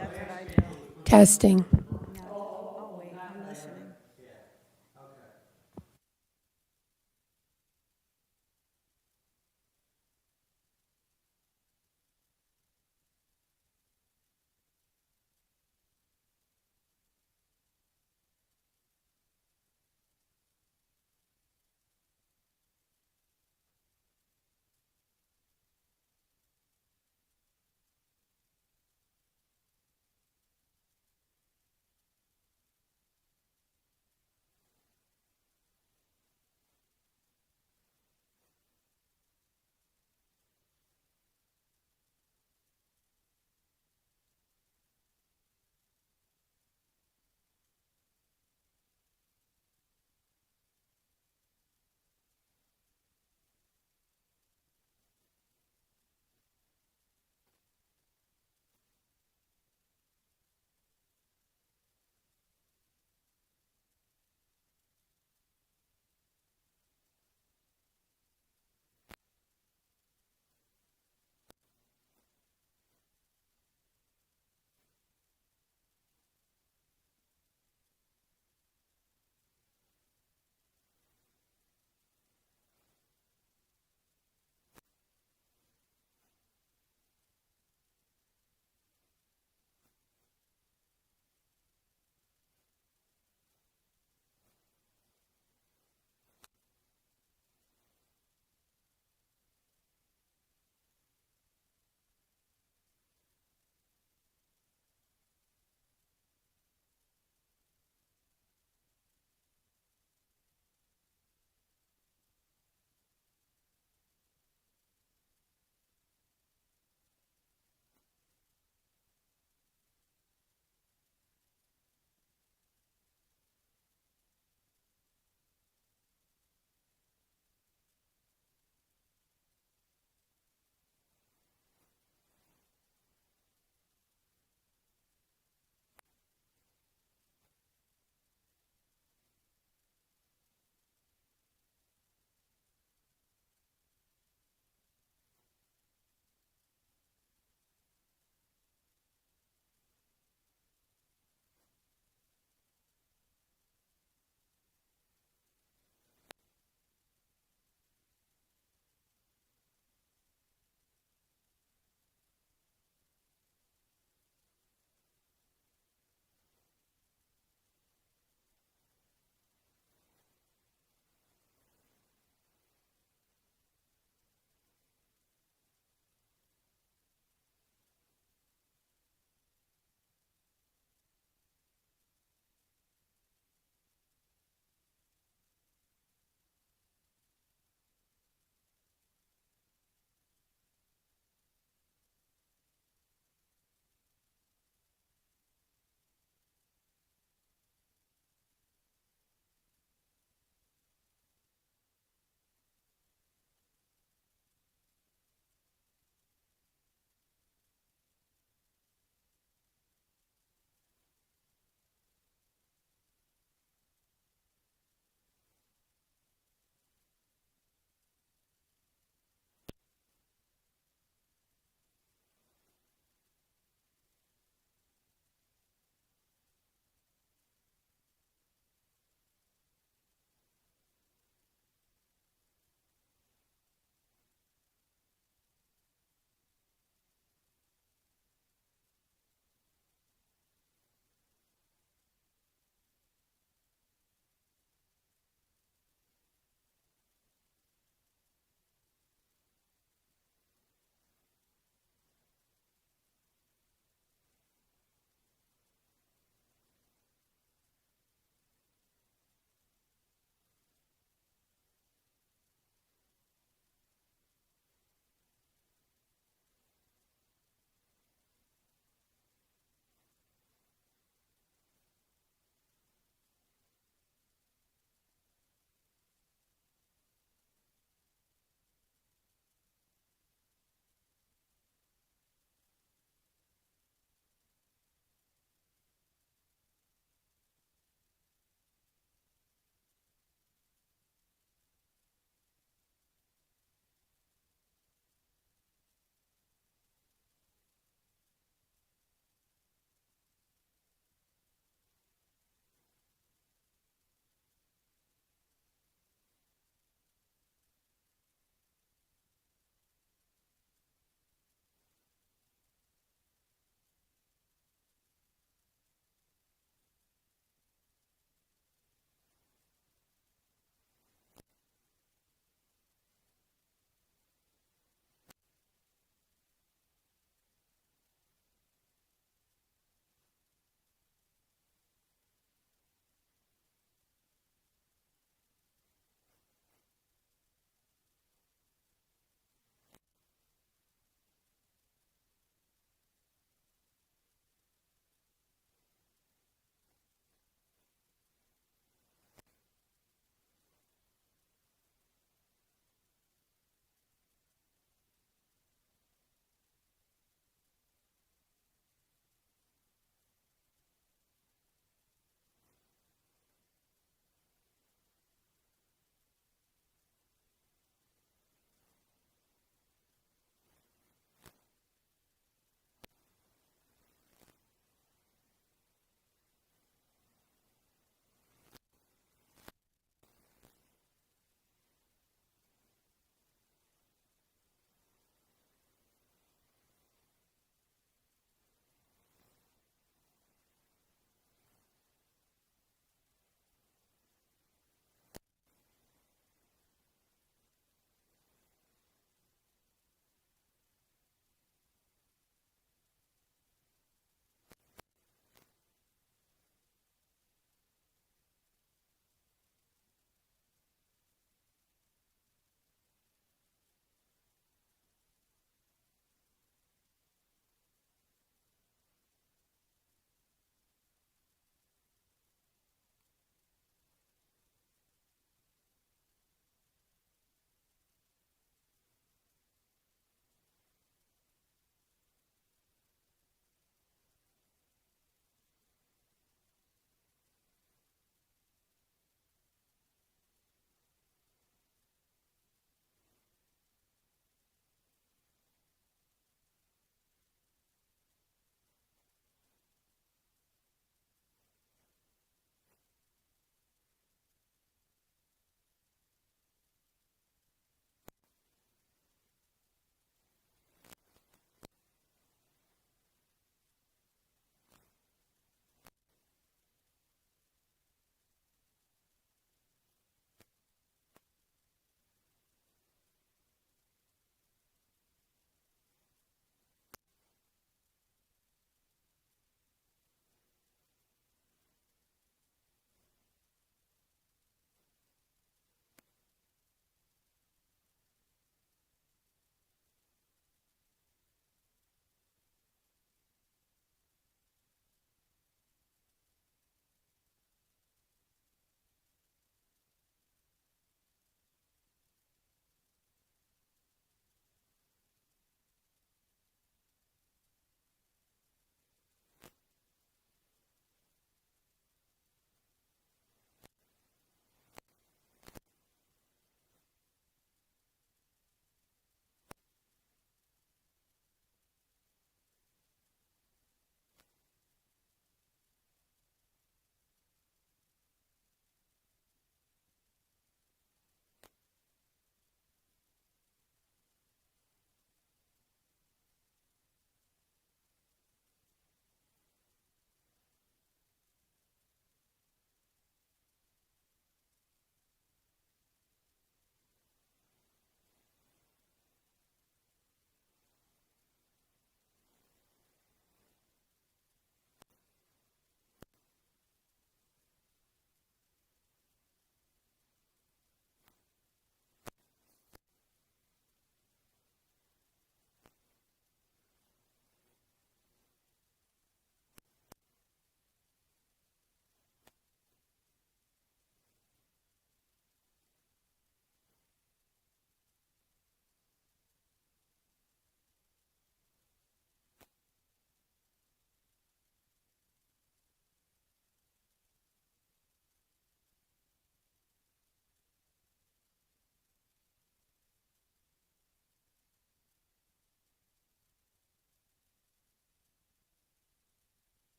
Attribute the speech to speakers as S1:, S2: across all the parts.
S1: That's what I do.
S2: Testing.
S1: No, I'll wait. I'm listening.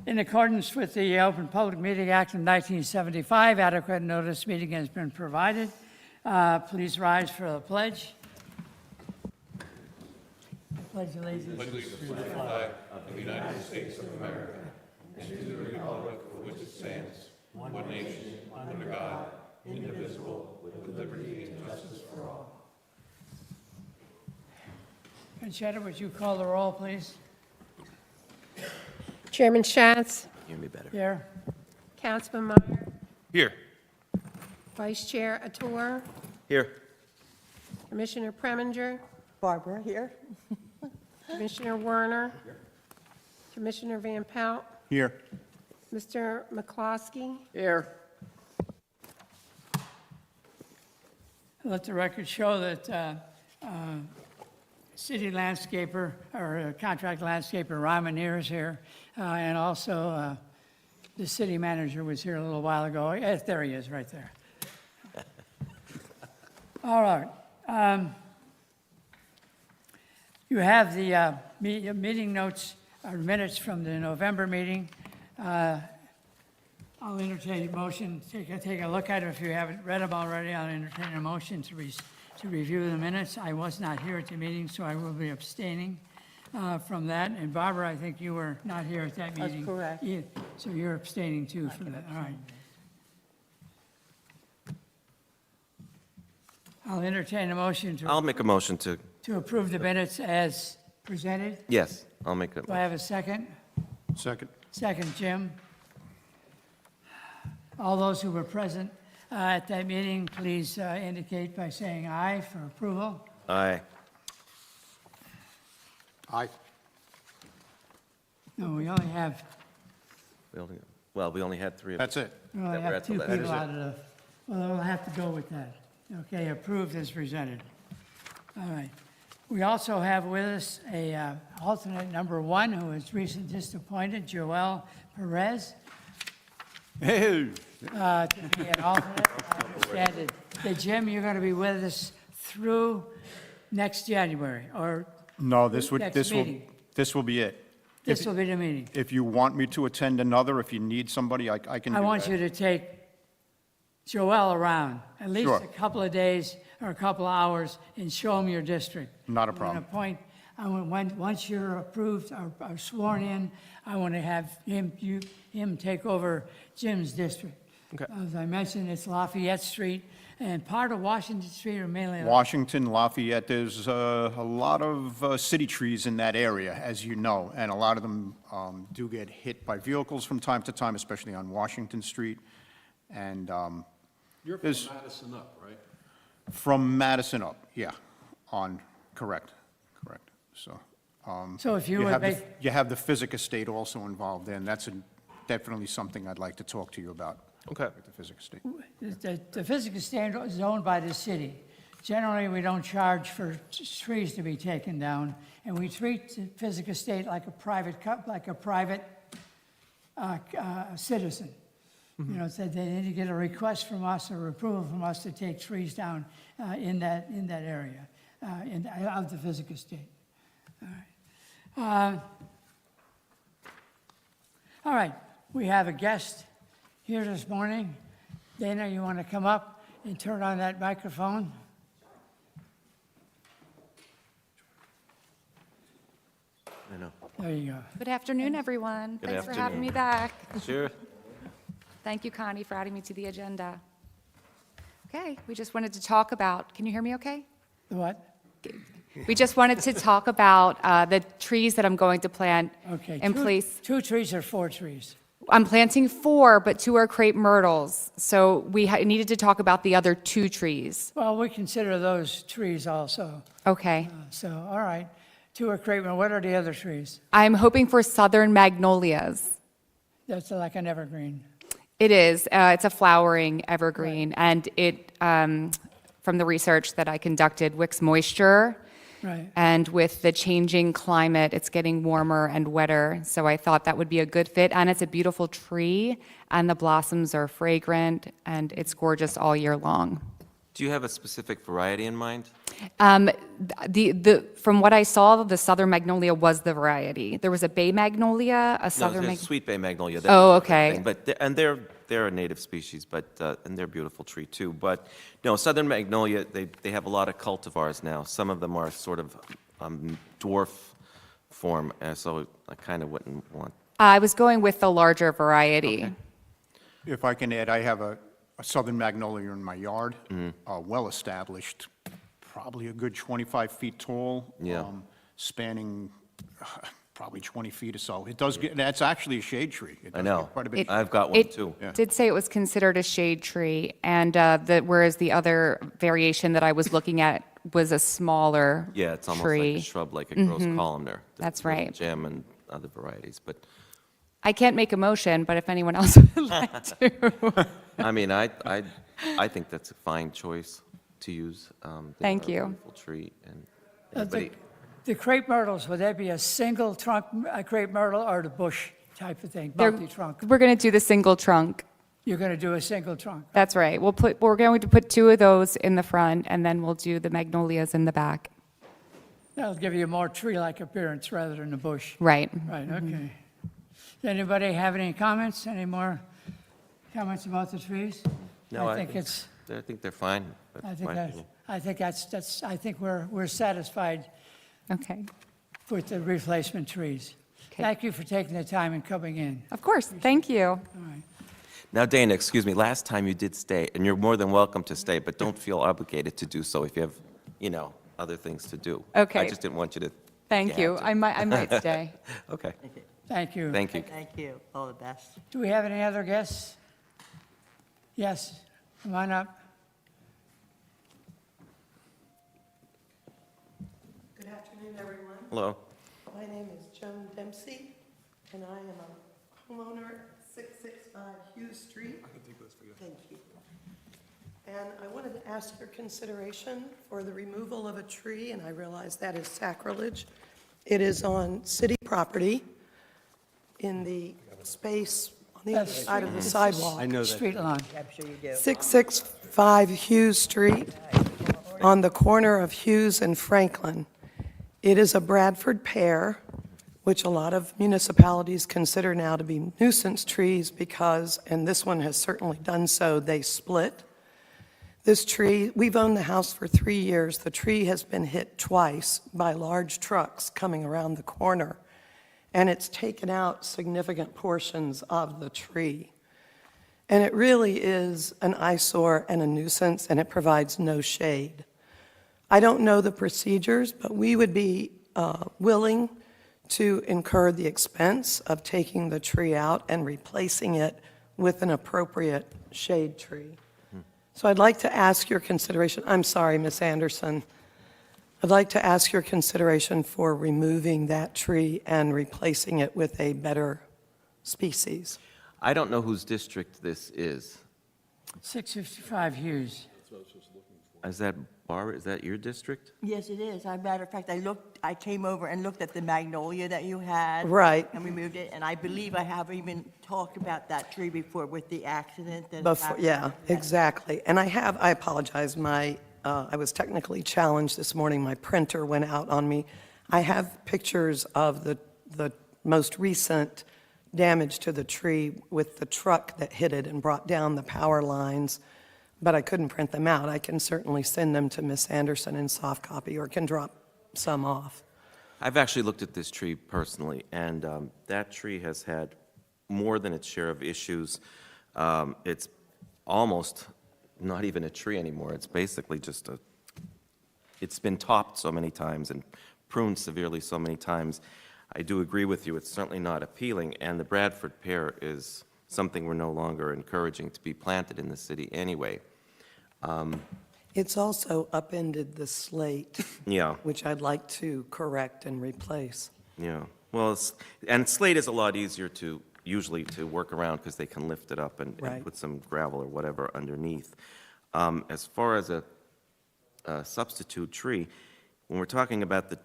S2: In accordance with the Open Public Meeting Act of 1975, adequate notice meeting has been provided. Please rise for the pledge. Pledge allegiance. Conchetta, would you call the roll, please?
S3: Chairman Schatz,
S4: Hear me better.
S2: Here.
S3: Councilman Meyer,
S4: Here.
S3: Vice Chair Ator,
S4: Here.
S3: Commissioner Preminger,
S1: Barbara here.
S3: Commissioner Werner, Commissioner Van Pelt,
S5: Here.
S3: Mr. McCloskey,
S2: Here. Let the record show that city landscaper, or contract landscaper Ryman Neer is here, and also the city manager was here a little while ago. Yes, there he is, right there. All right. You have the meeting notes, or minutes from the November meeting. I'll entertain a motion, take a look at it. If you haven't read them already, I'll entertain a motion to review the minutes. I was not here at the meeting, so I will be abstaining from that. And Barbara, I think you were not here at that meeting.
S1: correct.
S2: So you're abstaining too from that, all right. I'll entertain a motion
S4: I'll make a motion to,
S2: to approve the minutes as presented.
S4: yes, I'll make a,
S2: Do I have a second?
S5: Second.
S2: Second, Jim. All those who were present at that meeting, please indicate by saying aye for approval.
S4: aye.
S5: Aye.
S2: No, we only have,
S4: We only had three of
S5: That's it.
S2: we only
S4: That we're
S2: have
S4: at the
S2: two
S4: last.
S2: people out of the, well, we'll have to go with that. Okay, approved as presented. All right. We also have with us a alternate number one who was recently just appointed, Joel Perez,
S5: Hey.
S2: to be an alternate. I understand that, Jim, you're going to be with us through next January, or
S5: No,
S2: Next meeting.
S5: this will be it.
S2: this will be the meeting.
S5: If you want me to attend another, if you need somebody, I can do
S2: I want
S5: that.
S2: you to take Joel around, at least
S5: Sure.
S2: a couple of days or a couple of hours, and show him your district.
S5: Not a
S2: I'm
S5: problem.
S2: gonna once you're approved or sworn in, I want to have him take over Jim's district.
S4: Okay.
S2: As I mentioned, it's Lafayette Street and part of Washington Street, or mainly.
S5: Washington, Lafayette, there's a lot of city trees in that area, as you know, and a lot of them do get hit by vehicles from time to time, especially on Washington Street. And
S6: You're from
S5: There's-
S6: Madison up, right?
S5: from Madison up, yeah, correct. So.
S2: So if you would make,
S5: You have the Physic Estate also involved in. That's definitely something I'd like to talk to you about.
S4: Okay.
S5: With the Physic Estate.
S2: the physical standard is owned by the city. Generally, we don't charge for trees to be taken down, and we treat the physical estate like a private citizen. You know, so they need to get a request from us or approval from us to take trees down in that area of the physical estate. All right, we have a guest here this morning. Dana, you want to come up and turn on that microphone?
S4: I know.
S2: There you go.
S7: Good afternoon, everyone.
S4: Good
S7: Thanks for having
S4: afternoon.
S7: me back.
S4: Sure.
S7: Thank you, Connie, for adding me to the agenda. Okay, we just wanted to talk about, can you hear me okay?
S2: The what?
S7: We just wanted to talk about the trees that I'm going to plant
S2: Okay.
S7: in place.
S2: 2 trees or 4 trees?
S7: I'm planting 4, but 2 are crepe myrtles. So we needed to talk about the other 2 trees.
S2: Well, we consider those trees also.
S7: Okay.
S2: So, all right. 2 are crepe. What are the other trees?
S7: I'm hoping for southern magnolias.
S2: That's like an evergreen.
S7: It is. It's a flowering evergreen, and it, from the research that I conducted, wicks moisture.
S2: Right.
S7: And with the changing climate, it's getting warmer and wetter. So I thought that would be a good fit. And it's a beautiful tree, and the blossoms are fragrant, and it's gorgeous all year long.
S4: Do you have a specific variety in mind?
S7: From what I saw, the southern magnolia was the variety. There was a bay magnolia, a
S4: No,
S7: southern
S4: there's
S7: mag.
S4: Sweet Bay Magnolia.
S7: Oh,
S4: that's a different
S7: okay.
S4: thing, But, they're a native species, but, and they're a beautiful tree too. But, no, Southern Magnolia, they have a lot of cultivars now. Some of them are sort of dwarf form, so I kind of wouldn't want.
S7: I was going with the larger variety.
S5: If I can add, I have a southern magnolia in my yard, well-established, probably a good 25 feet tall.
S4: Yeah.
S5: Spanning probably 20 feet or so. It does get, that's actually a shade tree. It
S4: I
S5: does
S4: know.
S5: get quite a bit.
S4: I've got one
S7: It
S4: too.
S7: did say it was considered a shade tree, and whereas the other variation that I was looking at was a smaller tree.
S4: Yeah, it's almost like a shrub, like a gross columnar.
S7: That's
S4: The
S7: right.
S4: Gem and other varieties, but,
S7: I can't make a motion, but if anyone else would like to.
S4: I mean, I think that's a fine choice to use. They
S7: Thank
S4: are a
S7: you.
S4: beautiful tree, and
S2: The
S4: everybody,
S2: the crepe myrtles, would that be a single trunk crepe myrtle or the bush type of thing,
S7: They're-
S2: multi-trunk?
S7: We're going to do the single trunk.
S2: You're going to do a single trunk.
S7: That's right. We're going to put 2 of those in the front, and then we'll do the magnolias in the back.
S2: That'll give you a more tree-like appearance rather than a bush.
S7: Right.
S2: Right, okay. Does anybody have any comments? Any more comments about the trees?
S4: No,
S2: I
S4: I
S2: think
S4: think-
S2: it's,
S4: I think they're fine. That's
S2: I think
S4: my
S2: that's,
S4: opinion.
S2: I think that's, I think we're satisfied
S7: Okay.
S2: with the replacement trees.
S7: Okay.
S2: Thank you for taking the time and coming in.
S7: Of course. Thank you.
S2: All right.
S4: Now, Dana, excuse me, last time you did stay, and you're more than welcome to stay, but don't feel obligated to do so if you have, other things to do.
S7: Okay.
S4: I just didn't want you to.
S7: Thank
S4: you
S7: you.
S4: have to.
S7: I might stay.
S4: Okay,
S2: Thank you.
S4: thank you.
S1: Thank you. All the best.
S2: Do we have any other guests? Yes, come on up.
S8: Good afternoon, everyone.
S4: Hello.
S8: My name is Joan Dempsey, and I am a homeowner at 665 Hughes Street. Thank you. And I wanted to ask your consideration for the removal of a tree, and I realize that is sacrilege. It is on city property in the space on the other side of the sidewalk.
S2: Street lawn.
S8: 665 Hughes Street, on the corner of Hughes and Franklin. It is a Bradford pear, which a lot of municipalities consider now to be nuisance trees because, and this one has certainly done so, they split. This tree, we've owned the house for 3 years. The tree has been hit twice by large trucks coming around the corner, and it's taken out significant portions of the tree. And it really is an eyesore and a nuisance, and it provides no shade. I don't know the procedures, but we would be willing to incur the expense of taking the tree out and replacing it with an appropriate shade tree. So I'd like to ask your consideration, I'm sorry, Ms. Anderson. I'd like to ask your consideration for removing that tree and replacing it with a better species.
S4: I don't know whose district this is.
S2: 655 Hughes.
S4: Is that Barbara, is that your district?
S1: Yes, it is. As a matter of fact, I came over and looked at the magnolia that you had.
S8: Right.
S1: And removed it, and I believe I have even talked about that tree before with the accident that
S8: Before,
S1: happened.
S8: yeah, exactly. And I apologize, I was technically challenged this morning, my printer went out on me. I have pictures of the most recent damage to the tree with the truck that hit it and brought down the power lines, but I couldn't print them out. I can certainly send them to Ms. Anderson in soft copy, or can drop some off.
S4: I've actually looked at this tree personally, and that tree has had more than its share of issues. It's almost not even a tree anymore. It's basically just it's been topped so many times and pruned severely so many times. I do agree with you, it's certainly not appealing, and the Bradford pear is something we're no longer encouraging to be planted in the city anyway.
S8: It's also upended the slate,
S4: Yeah,
S8: which I'd like to correct and replace.
S4: yeah. Well, and slate is a lot easier usually to work around because they can lift it up and
S8: Right.
S4: put some gravel or whatever underneath. As far as a substitute tree, when we're talking about the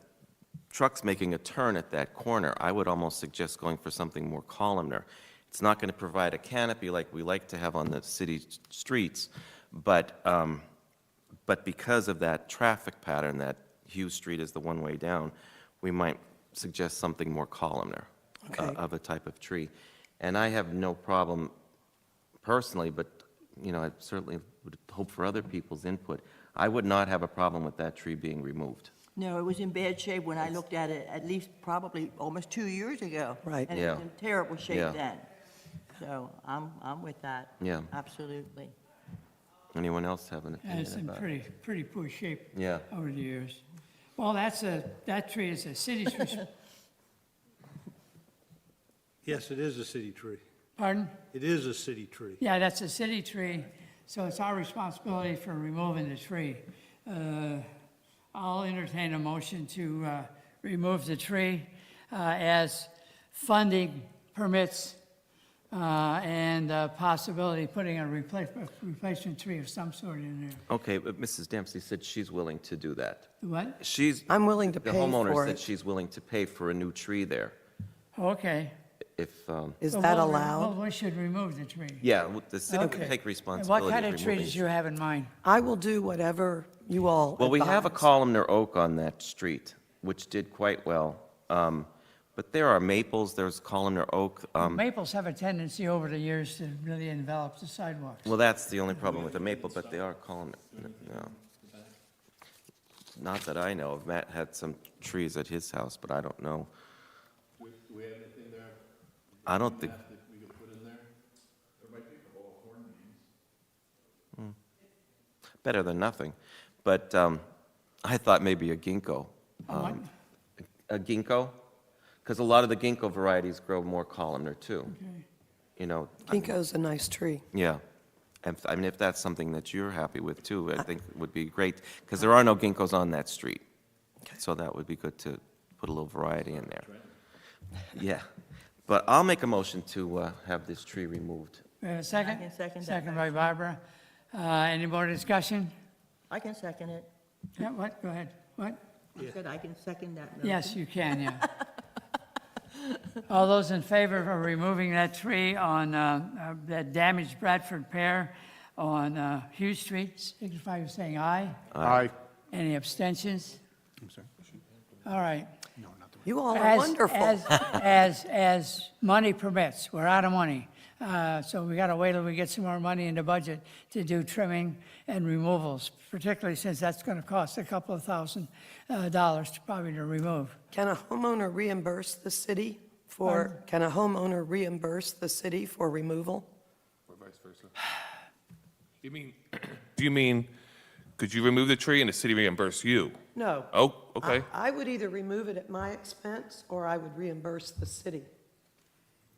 S4: trucks making a turn at that corner, I would almost suggest going for something more columnar. It's not going to provide a canopy like we like to have on the city streets, but But because of that traffic pattern, that Hughes Street is the one-way down, we might suggest something more columnar
S8: Okay.
S4: of a type of tree. And I have no problem personally, but, I certainly would hope for other people's input. I would not have a problem with that tree being removed.
S1: No, it was in bad shape when I looked at it, at least probably almost 2 years ago.
S8: Right.
S1: And it was
S4: Yeah.
S1: in terrible
S4: Yeah.
S1: shape then. So I'm with that.
S4: Yeah.
S1: Absolutely.
S4: Anyone else have an
S2: And it's
S4: opinion
S2: in
S4: about it?
S2: pretty poor shape
S4: Yeah.
S2: over the years. Well, that tree is a city's,
S6: Yes, it is a city tree.
S2: pardon?
S6: It is a city tree.
S2: Yeah, that's a city tree, so it's our responsibility for removing the tree. I'll entertain a motion to remove the tree as funding permits and possibility of putting a replacement tree of some sort in there.
S4: Okay, but Mrs. Dempsey said she's willing to do that.
S2: What?
S8: I'm willing to
S4: The
S8: pay
S4: homeowner
S8: for
S4: said
S8: it.
S4: she's willing to pay for a new tree there.
S2: Okay.
S4: If,
S8: Is
S2: So
S8: that
S2: we'll
S8: allowed?
S2: We should remove the tree.
S4: yeah, the city
S2: Okay.
S4: could take
S2: And
S4: responsibility
S2: what kind
S4: of
S2: of tree
S4: removing
S2: did
S4: it.
S2: you have in mind?
S8: I will do whatever you all
S4: Well, we have a
S8: advise.
S4: columnar oak on that street, which did quite well. But there are maples, there's columnar oak.
S2: Maples have a tendency over the years to really envelop the sidewalks.
S4: Well, that's the only problem with the maple, but they are columnar, no. Not that I know of. Matt had some trees at his house, but I don't know.
S6: Do we have anything there?
S4: I don't think,
S6: That we could put in there? There might be a couple of horn beans.
S4: better than nothing. But I thought maybe a ginkgo.
S2: A what?
S4: A ginkgo, because a lot of the ginkgo varieties grow more columnar too.
S2: Okay.
S4: You know,
S8: Ginkgo's a nice tree.
S4: yeah. And I mean, if that's something that you're happy with too, I think it would be great, because there are no ginkgos on that street. So that would be good to put a little variety in there. Yeah. But I'll make a motion to have this tree removed.
S2: We have a second?
S1: I can second that
S2: Second by Barbara. Any more discussion?
S1: I can second it.
S2: Yeah, what? Go ahead. What?
S1: I said I can second that motion.
S2: Yes, you can, yeah. All those in favor of removing that tree on that damaged Bradford pear on Hughes Street, signify by saying aye.
S5: Aye.
S2: Any abstentions?
S5: I'm sorry.
S2: All right.
S8: You all are
S2: As-
S8: wonderful.
S2: As money permits, we're out of money. So we got to wait till we get some more money in the budget to do trimming and removals, particularly since that's going to cost a couple of $1,000s to probably to remove.
S8: Can a homeowner reimburse the city for, can a homeowner reimburse the city for removal?
S9: Or vice versa? Do you mean, could you remove the tree and the city reimburse you?
S8: No.
S9: Oh, okay.
S8: I would either remove it at my expense, or I would reimburse the city.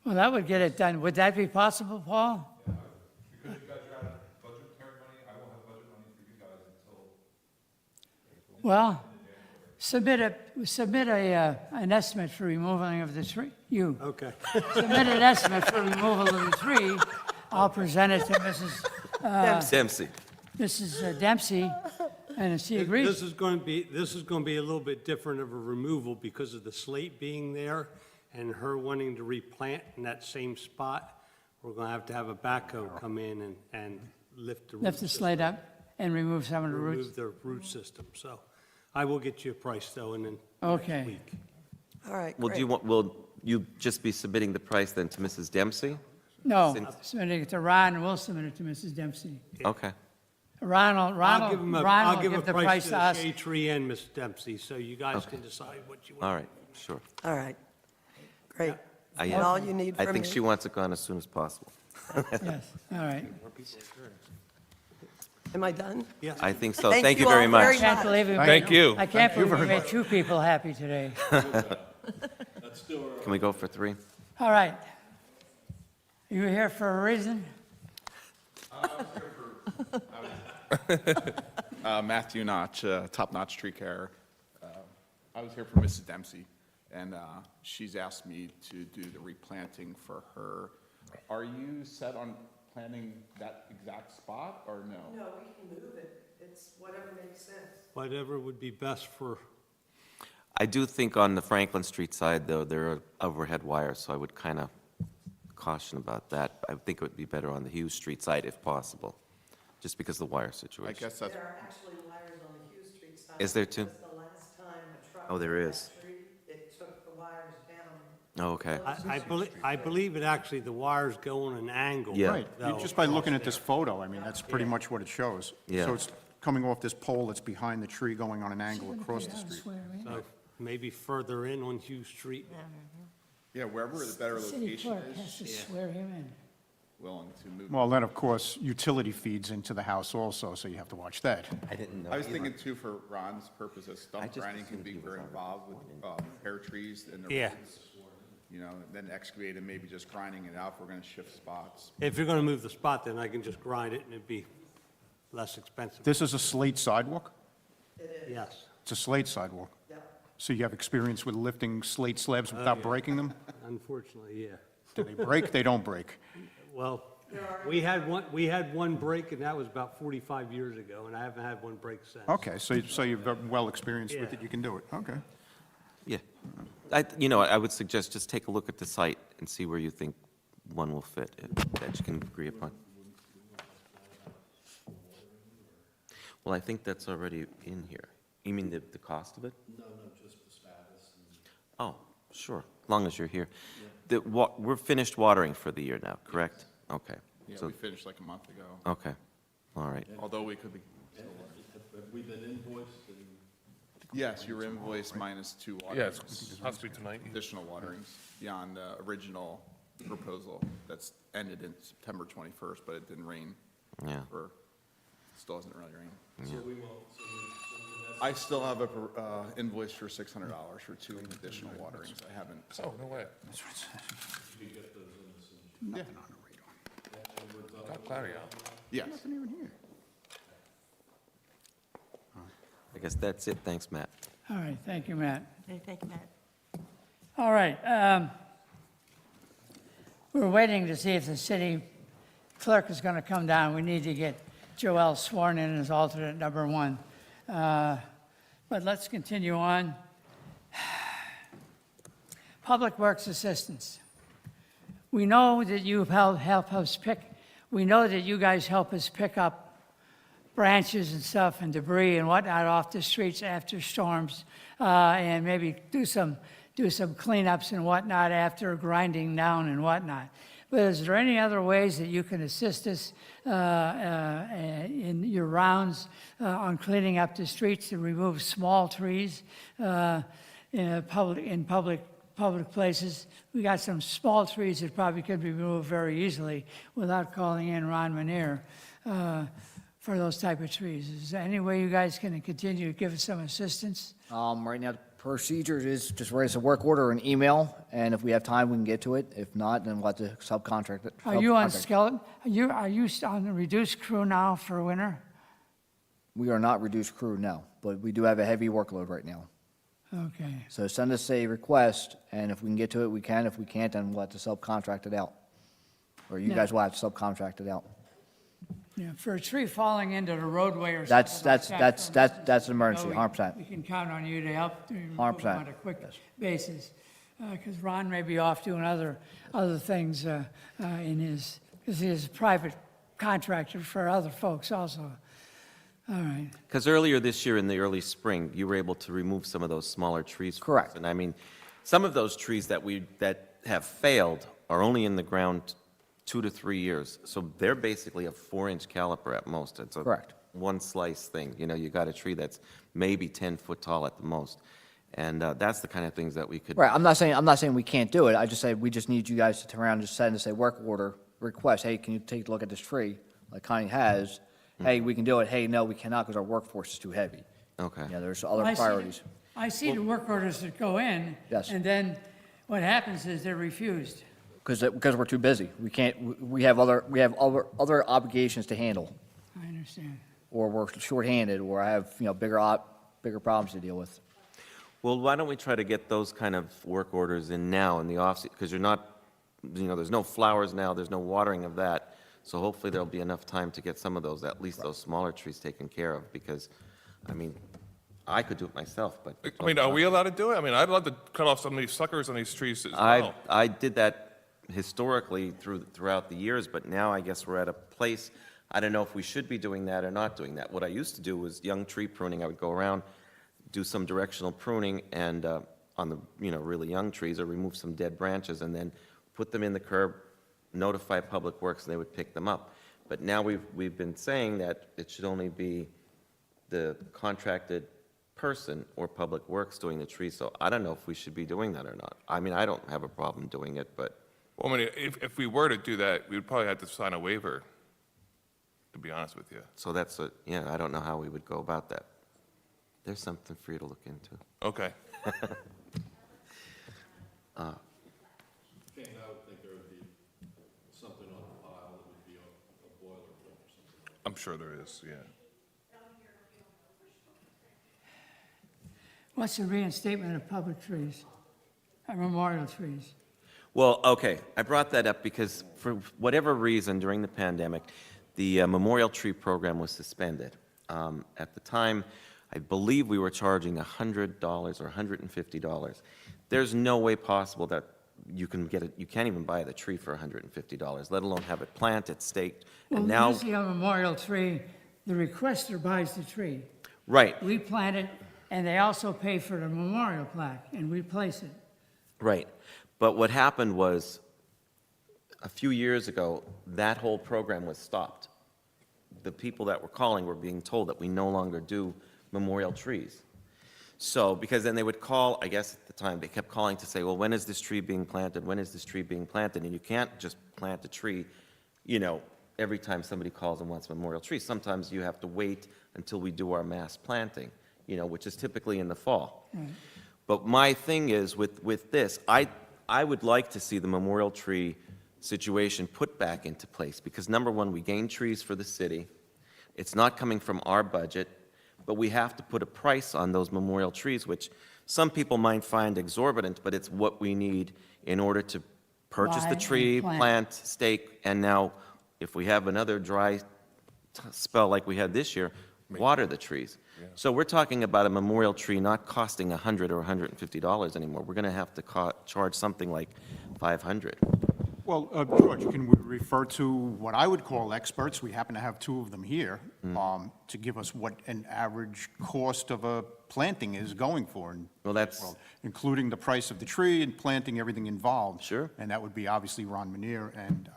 S2: Well, that would get it done. Would that be possible, Paul?
S9: Because you guys are out of budgetary money, I won't have budget money for you guys until.
S2: Well, submit an estimate for removal of the tree. You.
S6: Okay.
S2: Submit an estimate for removal of the tree. I'll present it to
S4: Dempsey.
S2: Mrs. Dempsey, and if she agrees.
S6: This is going to be a little bit different of a removal because of the slate being there and her wanting to replant in that same spot. We're going to have a backhoe come in and lift the root
S2: Lift the
S6: system,
S2: slate up and remove some of the roots.
S6: remove the root system. So I will get you a price though in the
S2: Okay.
S6: next week.
S8: All right,
S4: Well,
S8: great.
S4: will you just be submitting the price then to Mrs. Dempsey?
S2: No,
S4: Since-
S2: submitting it to Ron, and we'll submit it to Mrs. Dempsey.
S4: Okay.
S2: Ron
S6: I'll give
S2: will
S6: a
S2: give the price
S6: to
S2: to
S6: the
S2: us.
S6: shade tree and Miss Dempsey, so you guys can decide what you want.
S4: All right, sure.
S8: All right, great.
S4: I-
S8: And all you need
S4: I
S8: from
S4: think
S8: me?
S4: she wants it gone as soon as possible.
S2: Yes, all right.
S8: Am I done?
S6: Yes.
S4: I think so.
S8: Thank
S4: Thank you
S8: you
S4: very
S8: all
S4: much.
S8: very
S2: Can't believe we
S9: Thank
S2: made-
S9: you.
S2: I can't believe we made two people happy today.
S4: Can we go for 3?
S2: All right. You were here for a reason?
S10: Matthew Notch, Top Notch Tree Care. I was here for Mrs. Dempsey, and she's asked me to do the replanting for her. Are you set on planting that exact spot, or no?
S8: No, we can move it. It's whatever makes sense.
S6: Whatever would be best for,
S4: I do think on the Franklin Street side, though, there are overhead wires, so I would kind of caution about that. I think it would be better on the Hughes Street side if possible. just because of the wire
S10: I
S4: situation.
S10: guess that's,
S8: There are actually wires on the Hughes Street side.
S4: Is there too?
S8: Because the last time a truck.
S4: Oh, there
S8: hit
S4: is.
S8: that tree, it took the wires down.
S4: Oh, okay.
S6: I believe it actually, the wires go on an angle.
S4: Yeah.
S5: Right,
S6: though,
S5: just by looking at
S6: across
S5: this photo, I mean, that's pretty much what it shows.
S4: Yeah.
S5: So it's coming off this pole that's behind the tree, going on an angle across the street.
S6: there. So maybe further in on Hughes Street.
S10: yeah, wherever the better
S2: City
S10: location
S2: clerk has
S10: is,
S2: to swear him in.
S10: willing to move.
S5: Well, then, of course, utility feeds into the house also, so you have to watch that.
S4: I didn't know.
S10: I was
S4: either.
S10: thinking too, for Ron's purposes,
S4: I
S10: stump
S4: just
S10: grinding can
S4: assumed
S10: be
S4: he was
S10: very
S4: already
S10: involved with pear trees and the
S6: Yeah.
S10: roots. You know, then excavate and maybe just grinding it out, if we're gonna shift spots.
S6: If you're gonna move the spot, then I can just grind it and it'd be less expensive.
S5: This is a slate sidewalk?
S6: Yes.
S5: It's a slate sidewalk? So you have experience with lifting slate slabs without breaking them?
S6: Unfortunately, yeah.
S5: Do they break? They don't break.
S6: Well, we had one break and that was about 45 years ago and I haven't had one break since.
S5: Okay, so you're well experienced with it, you can do it, okay.
S4: Yeah. I would suggest just take a look at the site and see where you think one will fit, that you can agree upon. Well, I think that's already in here. You mean the cost of it? No, just the status. Oh, sure, as long as you're here. We're finished watering for the year now, correct? Okay.
S10: Yeah,
S4: So
S10: we finished like a month ago,
S4: okay, all right.
S10: although we could be.
S9: Have we been invoiced?
S10: Yes, your invoice minus 2
S9: Yeah,
S10: waterings.
S9: it's possibly tonight.
S10: Additional waterings beyond the original proposal that's ended in September 21st, but it didn't rain.
S4: Yeah.
S10: Or, still hasn't really rained. I still have a invoice for $600 for 2 additional waterings. I haven't.
S9: Oh, no way.
S10: Yeah.
S9: Got clarity out.
S10: Yes.
S4: I guess that's it, thanks, Matt.
S2: All right, thank you, Matt.
S1: Okay, thank you, Matt.
S2: All right, we're waiting to see if the city clerk is going to come down. We need to get Joel sworn in as alternate number 1. But let's continue on. Public Works Assistance. We know that you help us pick, we know that you guys help us pick up branches and stuff and debris and whatnot off the streets after storms, and maybe do some cleanups and whatnot after grinding down and whatnot. But is there any other ways that you can assist us in your rounds on cleaning up the streets to remove small trees in public places? We got some small trees that probably could be removed very easily without calling in Ron Manier for those type of trees. Is there any way you guys can continue to give us some assistance?
S11: Right now, the procedure is just raise a work order or an email, and if we have time, we can get to it. If not, then we'll have to subcontract it.
S2: Are you on
S11: subcontract.
S2: skeleton? Are you on the reduced crew now for winter?
S11: We are not reduced crew, no, but we do have a heavy workload right now.
S2: Okay.
S11: So send us a request, and if we can get to it, we can. If we can't, then we'll have to subcontract it out. Or you
S2: Yeah.
S11: guys will have to subcontract it out.
S2: Yeah, for a tree falling into the roadway or something like
S11: That's an emergency,
S2: we-
S11: 100%.
S2: We can count on you to help to remove
S11: 100%.
S2: them on a quick basis. Because Ron may be off doing other things in his, because he is a private contractor for other folks also. All right.
S4: Because earlier this year, in the early spring, you were able to remove some of those smaller trees. for us.
S11: Correct.
S4: And I mean, some of those trees that have failed are only in the ground 2 to 3 years. So they're basically a 4-inch caliper at most. It's a
S11: Correct.
S4: one slice thing. You got a tree that's maybe 10 foot tall at the most. And that's the kind of things that we could.
S11: Right, I'm not saying we can't do it. I just say we just need you guys to turn around and just send us a work order request. Hey, can you take a look at this tree, like Connie has? Hey, we can do it. Hey, no, we cannot because our workforce is too heavy.
S4: Okay.
S11: Yeah, there's other
S2: I see-
S11: priorities.
S2: I see the work orders that go in.
S11: Yes.
S2: And then what happens is they're refused.
S11: Because we're too busy. We can't, we have other obligations to handle,
S2: I understand.
S11: or we're shorthanded, or I have, bigger problems to deal with.
S4: Well, why don't we try to get those kind of work orders in now in the off-season? Because you're not, there's no flowers now, there's no watering of that. So hopefully there'll be enough time to get some of those, at least those smaller trees taken care of. Because, I mean, I could do it myself, but.
S9: I mean, are we allowed to do it? I mean, I'd love to cut off some of these suckers on these trees as well.
S4: I did that historically throughout the years, but now I guess we're at a place, I don't know if we should be doing that or not doing that. What I used to do was young tree pruning. I would go around, do some directional pruning and, on the, really young trees, or remove some dead branches and then put them in the curb, notify Public Works, and they would pick them up. But now we've been saying that it should only be the contracted person or Public Works doing the tree, so I don't know if we should be doing that or not. I mean, I don't have a problem doing it, but,
S9: Well, I mean, if we were to do that, we would probably have to sign a waiver, to be honest with you.
S4: so I don't know how we would go about that. There's something for you to look into.
S9: Okay.
S12: King, I would think there would be something on the file that would be a boilerplate or something.
S9: I'm sure there is, yeah.
S2: What's the reinstatement of public trees, memorial trees?
S4: Well, okay, I brought that up because for whatever reason during the pandemic, the memorial tree program was suspended. At the time, I believe we were charging $100 or $150. There's no way possible that you can get it, you can't even buy the tree for $150, let alone have it planted, staked,
S2: Well,
S4: and now,
S2: usually a memorial tree, the requester buys the tree.
S4: right,
S2: We plant it, and they also pay for the memorial plaque, and we place it.
S4: right. But what happened was, a few years ago, that whole program was stopped. The people that were calling were being told that we no longer do memorial trees. So, because then they would call, I guess at the time, they kept calling to say, well, when is this tree being planted? When is this tree being planted? And you can't just plant a tree, every time somebody calls and wants a memorial tree. Sometimes you have to wait until we do our mass planting, which is typically in the fall. But my thing is, with this, I would like to see the memorial tree situation put back into place, because number one, we gain trees for the city. It's not coming from our budget, but we have to put a price on those memorial trees, which some people might find exorbitant, but it's what we need in order to purchase
S2: Buy
S4: the
S2: and
S4: tree,
S2: plant.
S4: plant, stake, and now, if we have another dry spell like we had this year, water the trees. So we're talking about a memorial tree not costing $100 or $150 anymore. We're going to have to charge something like $500.
S5: Well, George, can we refer to what I would call experts? We happen to have two of them here, to give us what an average cost of a planting is going for.
S4: Well, that's,
S5: including the price of the tree and planting, everything involved.
S4: Sure.
S5: And that would be obviously Ron Manier and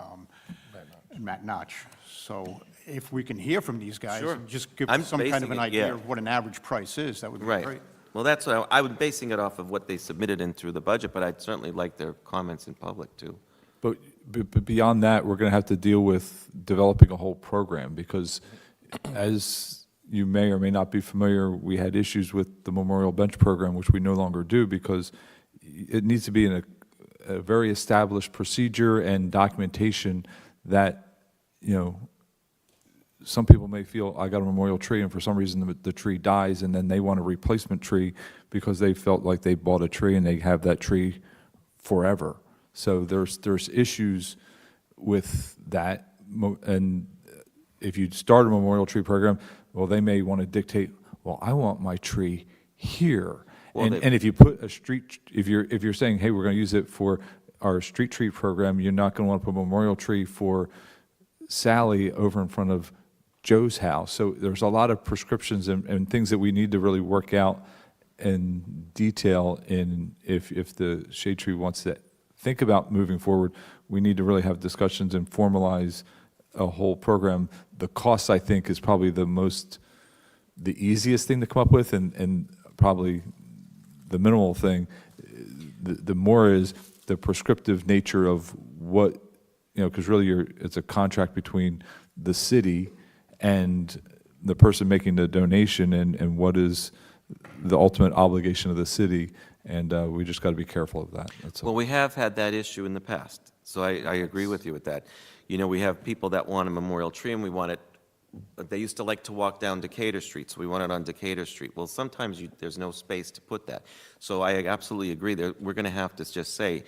S5: Matt Notch. So if we can hear from these guys,
S4: Sure.
S5: and just give
S4: I'm
S5: us some kind of
S4: basing
S5: an
S4: it,
S5: idea
S4: yeah.
S5: of what an average price is, that would be
S4: right.
S5: great.
S4: Well, that's what I was basing it off of what they submitted in through the budget, but I'd certainly like their comments in public, too.
S13: But beyond that, we're going to have to deal with developing a whole program, because as you may or may not be familiar, we had issues with the Memorial Bench Program, which we no longer do, because it needs to be in a very established procedure and documentation that, some people may feel, I got a memorial tree, and for some reason the tree dies, and then they want a replacement tree because they felt like they bought a tree and they have that tree forever. So there's issues with that, and if you start a memorial tree program, well, they may want to dictate, well, I want my tree here.
S4: Well,
S13: And if you put a street, if you're saying, hey, we're going to use it for our street tree program, you're not going to want to put a memorial tree for Sally over in front of Joe's house. So there's a lot of prescriptions and things that we need to really work out in detail in if the shade tree wants to think about moving forward, we need to really have discussions and formalize a whole program. The cost, I think, is probably the easiest thing to come up with, and probably the minimal thing. The more is the prescriptive nature of what, because really it's a contract between the city and the person making the donation, and what is the ultimate obligation of the city. And we just got to be careful of that. That's all.
S4: Well, we have had that issue in the past, so I agree with you with that. We have people that want a memorial tree, and we want it, they used to like to walk down Decatur Street, so we want it on Decatur Street. Well, sometimes there's no space to put that. So I absolutely agree. We're going to have to just say,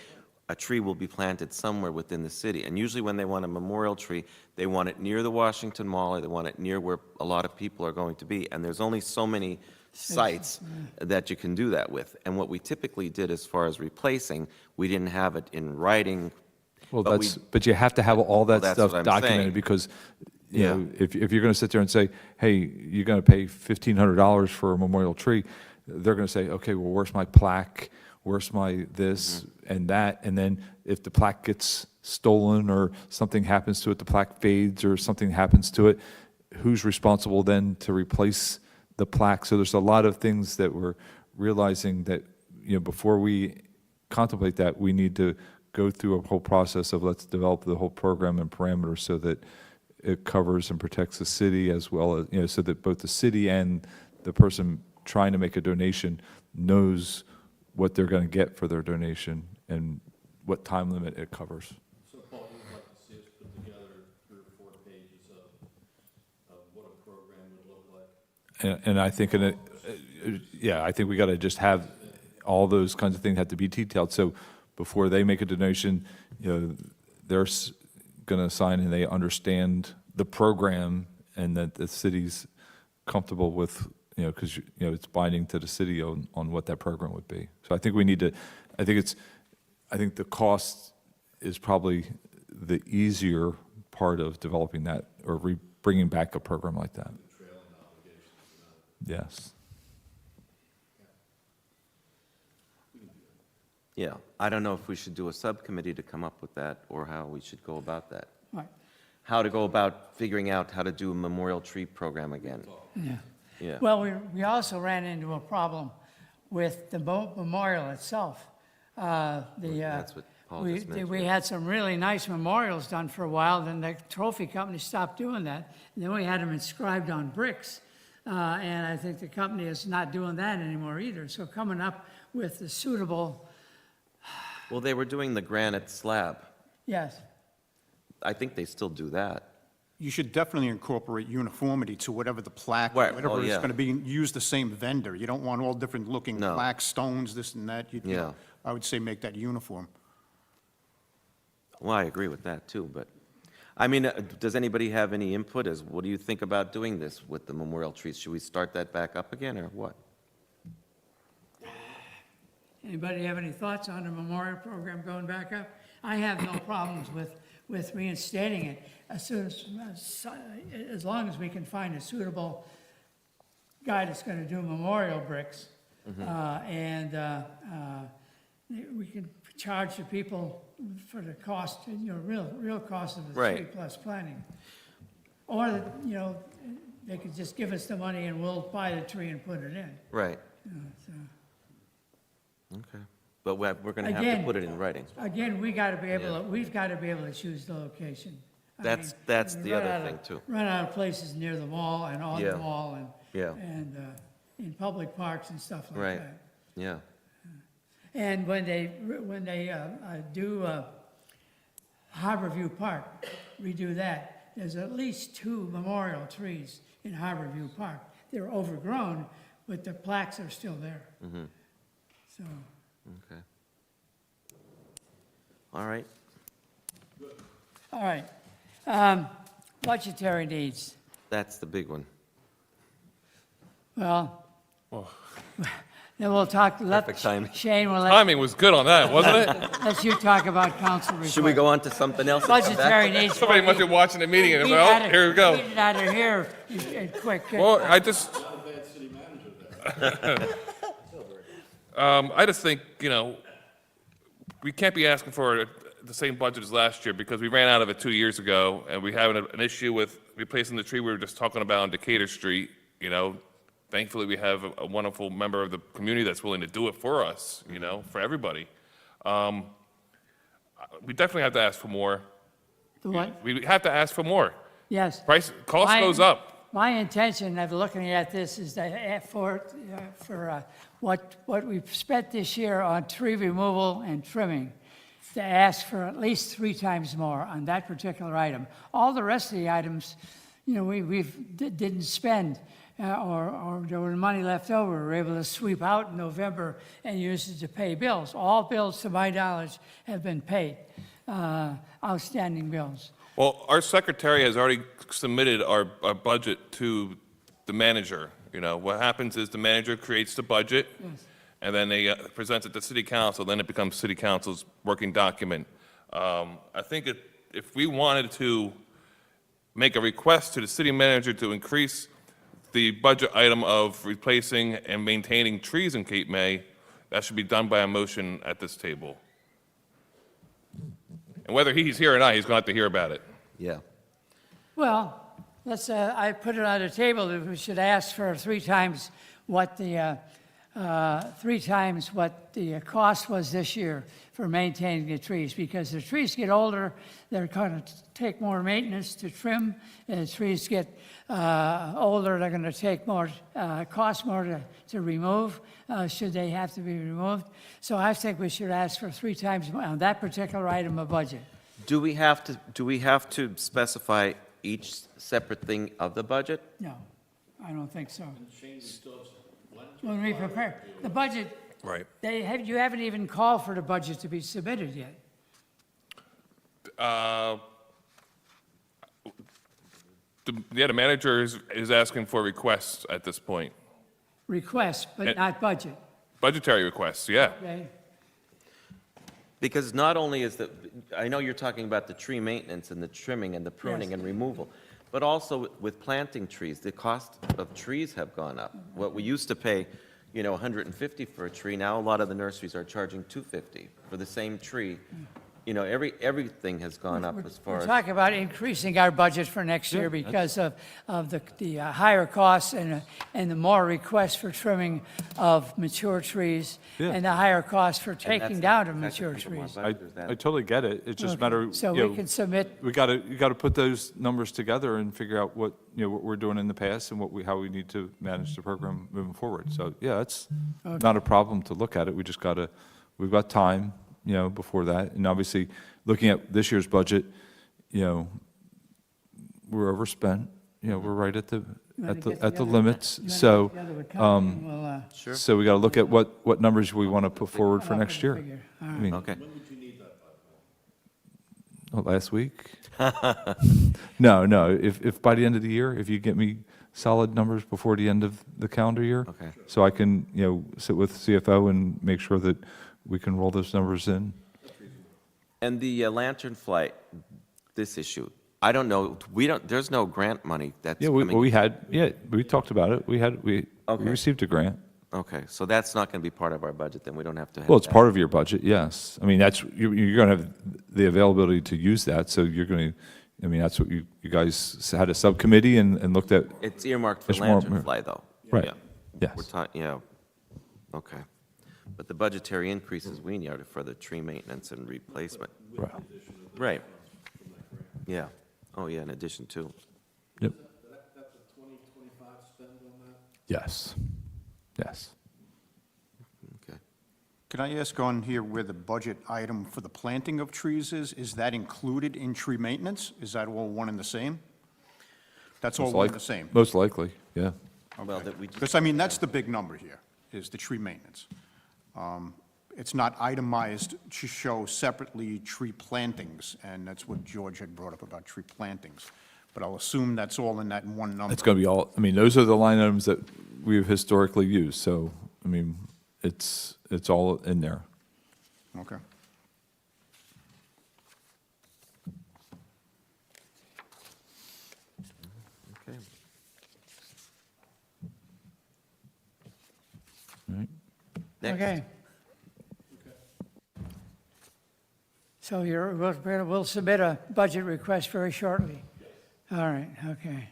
S4: a tree will be planted somewhere within the city. And usually when they want a memorial tree, they want it near the Washington Mall, or they want it near where a lot of people are going to be. And there's only so many sites that you can do that with. And what we typically did as far as replacing, we didn't have it in writing.
S13: Well,
S4: but
S13: but you have to have all that
S4: that's
S13: stuff
S4: what I'm
S13: documented,
S4: saying.
S13: because You
S4: Yeah.
S13: know, if you're going to sit there and say, hey, you're going to pay $1,500 for a memorial tree, they're going to say, okay, well, where's my plaque? Where's my this and that? And then if the plaque gets stolen or something happens to it, the plaque fades or something happens to it, who's responsible then to replace the plaque? So there's a lot of things that we're realizing that, you know, before we contemplate that, we need to go through a whole process of let's develop the whole program and parameters so that it covers and protects the city as well as, you know, so that both the city and the person trying to make a donation knows what they're going to get for their donation and what time limit it covers.
S12: So Paul, you'd like to see us put together 3 or 4 pages of what a program would look like?
S13: And I think, I think we got to just have all those kinds of things have to be detailed. So before they make a donation, you know, they're going to sign and they understand the program and that the city's comfortable with, you know, because, you know, it's binding to the city on what that program would be. So I think we need to, I think the cost is probably the easier part of developing that or bringing back a program like that. Yes.
S4: Yeah, I don't know if we should do a subcommittee to come up with that, or how we should go about that.
S2: Right.
S4: How to go about figuring out how to do a memorial tree program again.
S2: Yeah.
S4: Yeah.
S2: Well, we also ran into a problem with the memorial itself.
S4: That's what Paul just mentioned.
S2: We had some really nice memorials done for a while, then the trophy company stopped doing that. And then we had them inscribed on bricks. And I think the company is not doing that anymore either. So coming up with the suitable,
S4: Well, they were doing the granite slab.
S2: yes,
S4: I think they still do that.
S5: You should definitely incorporate uniformity to whatever the plaque,
S4: Right,
S5: whatever
S4: oh,
S5: is
S4: yeah.
S5: going to be, use the same vendor. You don't want all different looking
S4: No.
S5: plaques, stones, this and that. You know,
S4: Yeah.
S5: I would say make that uniform.
S4: Well, I agree with that too, but, I mean, does anybody have any input as, what do you think about doing this with the memorial trees? Should we start that back up again, or what?
S2: anybody have any thoughts on the memorial program going back up? I have no problems with reinstating it as soon as long as we can find a suitable guy that's going to do memorial bricks. And we can charge the people for the cost, you know, real cost of the
S4: Right.
S2: tree plus planning. Or, you know, they could just give us the money and we'll buy the tree and put it in.
S4: Right,
S2: So,
S4: okay. But we're going to have to
S2: Again-
S4: put it in writing.
S2: Again, we've got to be able to choose the location. I
S4: That's-
S2: mean,
S4: that's
S2: we
S4: the
S2: run
S4: other
S2: out of-
S4: thing, too.
S2: Run out of places near the mall and on
S4: Yeah.
S2: the mall and.
S4: Yeah.
S2: And in public parks and stuff like
S4: Right.
S2: that.
S4: Yeah,
S2: And when they do Harborview Park, redo that, there's at least 2 memorial trees in Harborview Park. They're overgrown, but the plaques are still there. So,
S4: okay. All right.
S2: all right. Budgetary needs.
S4: That's the big one.
S2: Well, then we'll talk,
S4: Perfect timing.
S2: Shane will
S9: Timing was good on that, wasn't it?
S2: let you talk about council report.
S4: Should we go on to something else? and come back?
S2: Budgetary needs.
S9: Somebody must be watching the meeting and
S2: Get
S9: go,
S2: out
S9: oh,
S2: of-
S9: here we go.
S2: Get it out of here, quick.
S9: Well, I just, I just think, you know, we can't be asking for the same budget as last year because we ran out of it 2 years ago, and we have an issue with replacing the tree we were just talking about on Decatur Street, you know. Thankfully, we have a wonderful member of the community that's willing to do it for us, you know, for everybody. We definitely have to ask for more.
S2: The what?
S9: We have to ask for more.
S2: Yes.
S9: Cost
S2: My-
S9: goes up.
S2: My intention of looking at this is that for what we've spent this year on tree removal and trimming, to ask for at least 3 times more on that particular item. All the rest of the items, you know, didn't spend, or there was money left over. We were able to sweep out in November and use it to pay bills. All bills, to my knowledge, have been paid, outstanding bills.
S9: Well, our secretary has already submitted our budget to the manager. You know, what happens is the manager creates the budget, and then they presents it to city council, then it becomes city council's working document. I think if we wanted to make a request to the city manager to increase the budget item of replacing and maintaining trees in Cape May. That should be done by a motion at this table. And whether he's here or not, he's going to have to hear about it.
S4: Yeah.
S2: Well, I put it on the table that we should ask for three times what the cost was this year for maintaining the trees, because the trees get older, they're going to take more maintenance to trim, and as trees get older, they're going to take more, cost more to remove, should they have to be removed. So I think we should ask for three times on that particular item of budget.
S4: Do we have to specify each separate thing of the budget?
S2: No, I don't think so. When we prepare the budget,
S9: Right.
S2: you haven't even called for the budget to be submitted yet.
S9: The manager is asking for requests at this point.
S2: Request, but not budget,
S9: Budgetary requests, yeah.
S2: okay?
S4: Because not only is I know you're talking about the tree maintenance and the trimming and the pruning
S2: Yes.
S4: and removal, but also with planting trees, the cost of trees have gone up. What we used to pay, $150 for a tree, now a lot of the nurseries are charging $250 for the same tree. Everything has gone up as far
S2: We're
S4: as.
S2: talking about increasing our budget for next year because of the higher costs and the more requests for trimming of mature trees and the higher cost for taking down of mature trees.
S13: I totally get it. It's just a matter,
S2: So we can submit,
S13: you got to put those numbers together and figure out what we're doing in the past and how we need to manage the program moving forward. So, yeah, it's not a problem to look at it. We've got time, before that. And obviously, looking at this year's budget, we're overspent. We're right at the limits. So, so we got to look at what numbers we want to put forward for next year. I mean,
S4: Okay.
S13: last week? No. If by the end of the year, if you get me solid numbers before the end of the calendar year.
S4: Okay.
S13: So I can, sit with CFO and make sure that we can roll those numbers in.
S4: And the lantern flight, this issue, I don't know, there's no grant money that's
S13: Yeah,
S4: coming.
S13: we talked about it. We
S4: Okay.
S13: received a grant.
S4: Okay, so that's not going to be part of our budget, then we don't have to have
S13: Well, it's
S4: that.
S13: part of your budget, yes. I mean, you're going to have the availability to use that, so you're going to, that's what you guys had a subcommittee and looked at.
S4: It's earmarked for
S13: It's more-
S4: lantern fly, though.
S13: Right.
S4: Yeah.
S13: Yes.
S4: We're talking, okay. But the budgetary increases we need are for the tree maintenance and replacement.
S13: Right.
S4: Right. Yeah. Oh, yeah, in addition to.
S13: Yep.
S12: That's a 2025 spend on that?
S13: Yes.
S4: Okay.
S5: Can I ask on here where the budget item for the planting of trees is? Is that included in tree maintenance? Is that all one and the same? That's all one and the same?
S13: Most likely, yeah.
S4: Well, that we just.
S5: Because, that's the big number here, is the tree maintenance. It's not itemized to show separately tree plantings, and that's what George had brought up about tree plantings. But I'll assume that's all in that one number.
S13: It's going to be all, those are the line items that we've historically used, so, it's all in there.
S5: Okay.
S4: Okay. Next.
S2: okay. So we'll submit a budget request very shortly. All right, okay.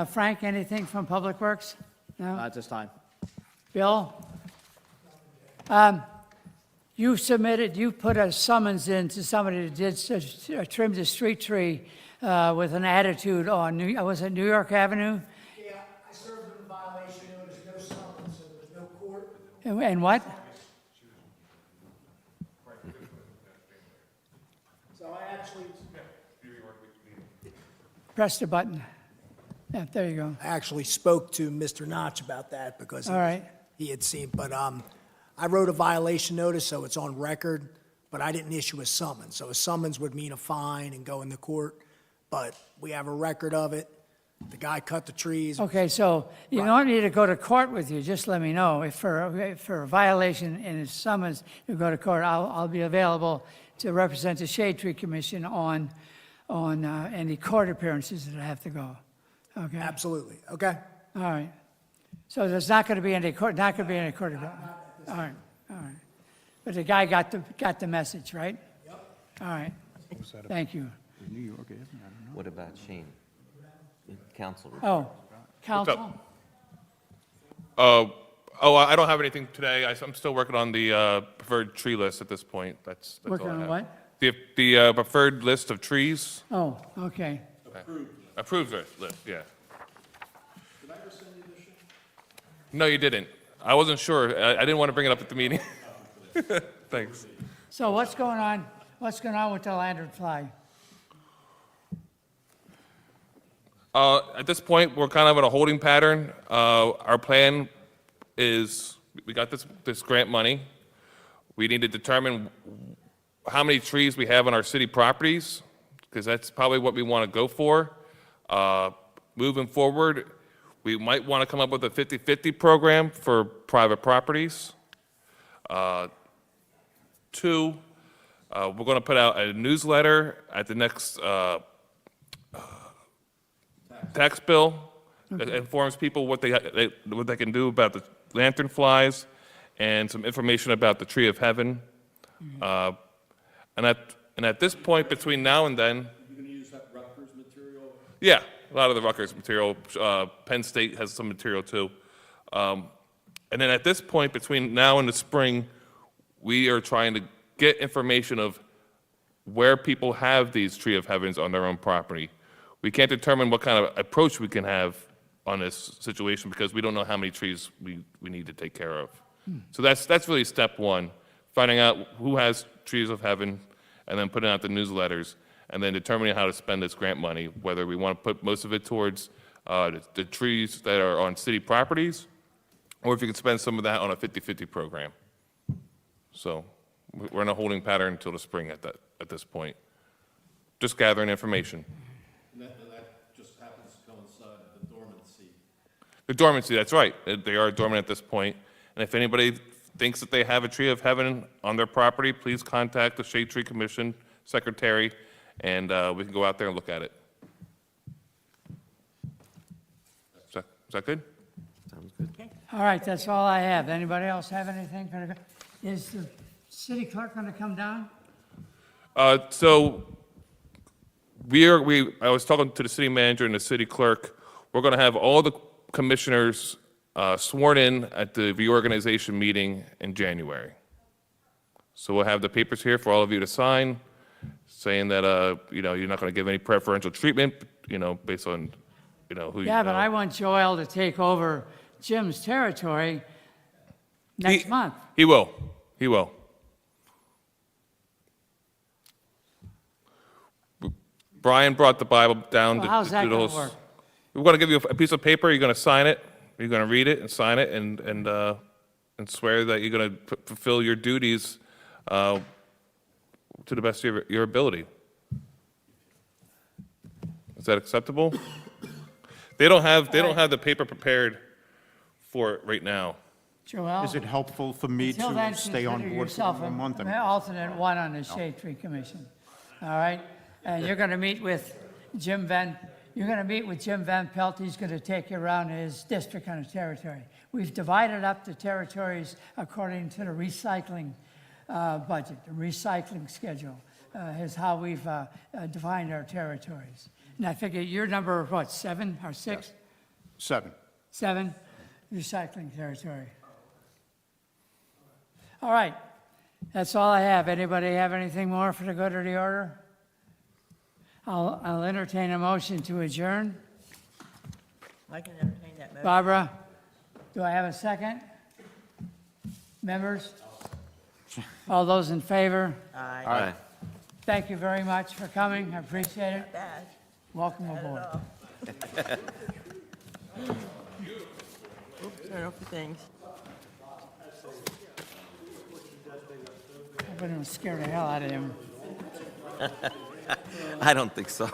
S2: Frank, anything from Public Works? No?
S11: Not at this time.
S2: Bill? You put a summons in to somebody that did trim the street tree with an attitude on, was it New York Avenue?
S14: Yeah, I served them a violation notice, no summons, so there's no court.
S2: And what?
S14: So I actually,
S2: Press the button. Yeah, there you go.
S14: I actually spoke to Mr. Notch about that because
S2: All right.
S14: he had seen, but I wrote a violation notice, so it's on record, but I didn't issue a summons. So a summons would mean a fine and go in the court, but we have a record of it. The guy cut the trees.
S2: Okay, so you don't need to go to court with you, just let me know. If for a violation and a summons, you go to court, I'll be available to represent the Shade Tree Commission on on any court appearances that have to go. Okay?
S14: Absolutely, okay?
S2: All right. So there's not going to be any court, not going to be any court appearance? All right, all right. But the guy got the message, right? Yep. All right. Thank you.
S5: New York, isn't it? I don't know.
S4: What about Shane? Council.
S2: Oh, counsel?
S9: I don't have anything today. I'm still working on the preferred tree list at this point. That's all
S2: Working
S9: I
S2: on
S9: have.
S2: what?
S9: The preferred list of trees.
S2: Oh, okay.
S9: Approved list, yeah. No, you didn't. I wasn't sure. I didn't want to bring it up at the meeting. Thanks.
S2: So what's going on with the lanternfly?
S9: At this point, we're kind of in a holding pattern. Our plan is, we got this grant money. We need to determine how many trees we have on our city properties, because that's probably what we want to go for. Moving forward, we might want to come up with a 50-50 program for private properties. Two, we're going to put out a newsletter at the next tax bill that informs people what they can do about the lanternflies, and some information about the Tree of Heaven. And at this point, between now and then,
S12: You gonna use that Rutgers material?
S9: yeah, a lot of the Rutgers material. Penn State has some material too. And then at this point, between now and the spring, we are trying to get information of where people have these Tree of Heavens on their own property. We can't determine what kind of approach we can have on this situation because we don't know how many trees we need to take care of. So that's really step one, finding out who has Trees of Heaven, and then putting out the newsletters, and then determining how to spend this grant money, whether we want to put most of it towards the trees that are on city properties, or if you can spend some of that on a 50-50 program. So we're in a holding pattern until the spring at this point. Just gathering information.
S12: And that just happens to coincide with the dormancy.
S9: The dormancy, that's right. They are dormant at this point. And if anybody thinks that they have a Tree of Heaven on their property, please contact the Shade Tree Commission Secretary, and we can go out there and look at it. Is that good?
S4: Sounds good.
S2: All right, that's all I have. Anybody else have anything? Is the city clerk going to come down?
S9: So I was talking to the city manager and the city clerk. We're going to have all the commissioners sworn in at the reorganization meeting in January. So we'll have the papers here for all of you to sign, saying that, you're not going to give any preferential treatment, based on, who you
S2: Yeah, but
S9: know.
S2: I want Joel to take over Jim's territory next month.
S9: He will. He will. Brian brought the Bible down
S2: Well,
S9: to
S2: how's that
S9: do
S2: gonna
S9: those.
S2: work?
S9: We're going to give you a piece of paper. You're going to sign it. You're going to read it and sign it and swear that you're going to fulfill your duties to the best of your ability. Is that acceptable? They don't have the paper prepared for it right now.
S2: Joel?
S5: Is it helpful for me
S2: Until then,
S5: to stay on
S2: consider
S5: board for
S2: yourself
S5: one month?
S2: an alternate one on the Shade Tree Commission. All right? And you're going to meet with Jim Van Pelt. He's going to take you around his district on his territory. We've divided up the territories according to the recycling budget, the recycling schedule, is how we've defined our territories. And I figure your number, what, 7 or 6?
S5: 7.
S2: 7 recycling territory. All right, that's all I have. Anybody have anything more for the good of the order? I'll entertain a motion to adjourn.
S1: I can entertain that motion.
S2: Barbara, do I have a second? Members? All those in favor?
S1: Aye.
S4: Aye.
S2: Thank you very much for coming. I appreciate it.
S1: Bad.
S2: Welcome aboard.
S1: Oops, turn off the things.
S2: I'm going to scare the hell out of him.
S4: I don't think so.